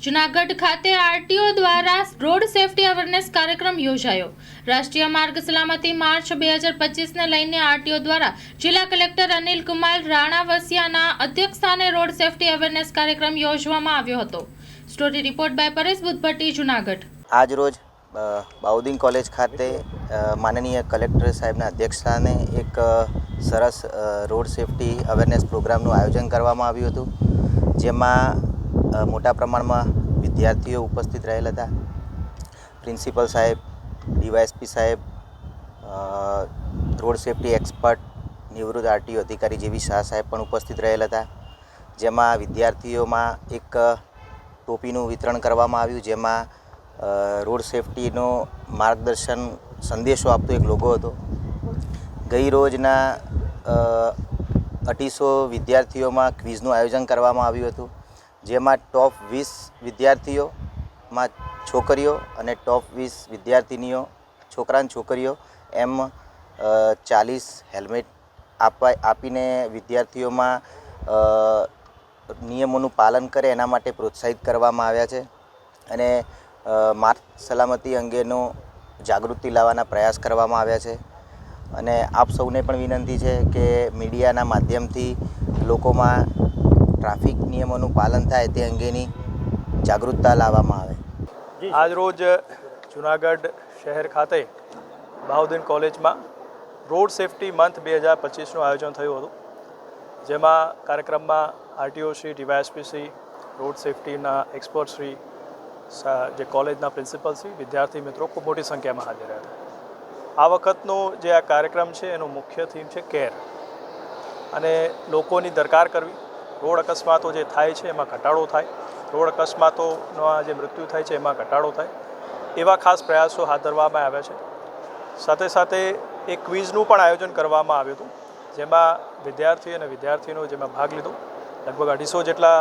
જૂનાગઢ ખાતે આરટીઓ દ્વારા road safety awareness કાર્યક્રમ યોજાયો। રાષ્ટ્રીય માર્ગ સલામતી માર્ચ 2025ને લઈને આરટીઓ દ્વારા જિલ્લા કલેક્ટર અનિલ કુમાર રાણાવસિયાના અધ્યક્ષસ્થાને રોડ સેફટી અવેરનેસ કાર્યક્રમ યોજવામાં આવ્યો હતો। Story report by Paresh Buddhbhatti, Junagadh. આજ રોજ બાઉદીન કોલેજ ખાતે માનનીય કલેક્ટર સાહેબના અધ્યક્ષસ્થાને એક સરસ રોડ સેફટી અવેરનેસ પ્રોગ્રામનું આયોજન કરવામાં આવ્યું હતું, જેમાં મોટા પ્રમાણમાં વિદ્યાર્થીઓ ઉપસ્થિત રહેલ હતા। પ્રિન્સિપલ સાહેબ, ડીવાયએસપી સાહેબ, રોડ સેફટી એક્સપર્ટ, નિવૃત્ત આરટીઓ અધિકારી જેવી શાહ સાહેબ પણ ઉપસ્થિત રહેલ હતા। જેમાં વિદ્યાર્થીઓમાં એક ટોપીનું વિતરણ કરવામાં આવ્યું, જેમાં રોડ સેફટીનો માર્ગદર્શન સંદેશો આપતો એક લોગો હતો। ગઈ રોજના 250 વિદ્યાર્થીઓમાં ક્વિઝનું આયોજન કરવામાં આવ્યું હતું, જેમાં ટોપ 20 વિદ્યાર્થીઓમાં છોકરીઓ અને ટોપ 20 વિદ્યાર્થીનીઓ છોકરા અને છોકરીઓ એમ 40 હેલ્મેટ આપીને વિદ્યાર્થીઓમાં નિયમોનું પાલન કરે એના માટે પ્રોત્સાહિત કરવામાં આવ્યા છે અને માર્ગ સલામતી અંગેનો જાગૃતિ લાવવાના પ્રયાસ કરવામાં આવ્યા છે। અને આપ સૌને પણ વિનંતી છે કે મીડિયાના માધ્યમથી લોકોમાં ટ્રાફિક નિયમોનું પાલન થાય તે અંગેની જાગૃતતા લાવવામાં આવે। આજ રોજ જૂનાગઢ શહેર ખાતે બાઉદીન કોલેજમાં રોડ સેફટી મંથ 2025નું આયોજન થયું હતું, જેમાં કાર્યક્રમમાં RTO Shri, DYSP Shri, road સેફટીના એક્સપર્ટ શ્રી, જે કોલેજના પ્રિન્સિપલ શ્રી, વિદ્યાર્થી મિત્રો ખૂબ મોટી સંખ્યામાં હાજર હતા। આ વખતનો જે આ કાર્યક્રમ છે એનો મુખ્ય થીમ છે કેર, અને લોકોની દરકાર કરવી, રોડ અકસ્માતો જે થાય છે એમાં ઘટાડો થાય, રોડ અકસ્માતોના જે મૃત્યુ થાય છે એમાં ઘટાડો થાય, એવા ખાસ પ્રયાસો હાથ ધરવામાં આવ્યા છે। સાથે સાથે એક ક્વિઝનું પણ આયોજન કરવામાં આવ્યું હતું, જેમાં વિદ્યાર્થી અને વિદ્યાર્થીનો જેમાં ભાગ લીધો, લગભગ 250 જેટલા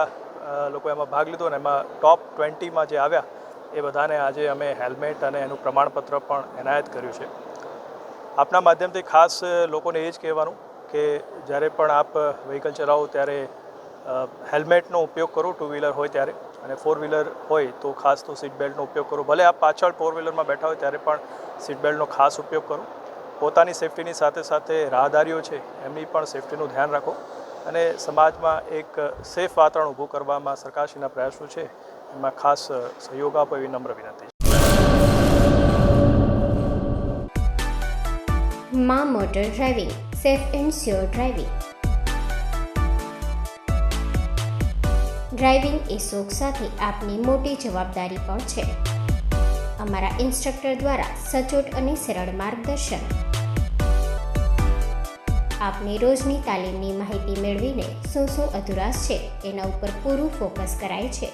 લોકો એમાં ભાગ લીધો, અને એમાં ટોપ 20માં જે આવ્યા એ બધાને આજે અમે હેલ્મેટ અને એનું પ્રમાણપત્ર પણ એનાયત કર્યું છે। આપના માધ્યમથી ખાસ લોકોને એ જ કહેવાનું કે જ્યારે પણ આપ વ્હીકલ ચલાવો ત્યારે હેલ્મેટનો ઉપયોગ કરો, 2 વ્હીલર હોય ત્યારે, અને 4 વ્હીલર હોય તો ખાસ તો સીટ બેલ્ટનો ઉપયોગ કરો। ભલે આપ પાછળ 4 વ્હીલરમાં બેઠા હોય ત્યારે પણ સીટ બેલ્ટનો ખાસ ઉપયોગ કરો। પોતાની સેફટીની સાથે સાથે રાહદારીઓ છે એમની પણ સેફટીનું ધ્યાન રાખો, અને સમાજમાં એક સેફ વાતાવરણ ઊભું કરવામાં સરકારશ્રીના પ્રયાસો છે એમાં ખાસ સહયોગ આપો એવી નમ્ર વિનંતી છે। માં motor driving, safe and sure driving. Driving એ શોખ સાથે આપની મોટી જવાબદારી પણ છે। અમારા ઇન્સ્ટ્રક્ટર દ્વારા સચોટ અને સરળ માર્ગદર્શન, આપની રોજની તાલીમની માહિતી મેળવીને શું અધુરાશ છે એના ઉપર પૂરું ફોકસ કરાય છે।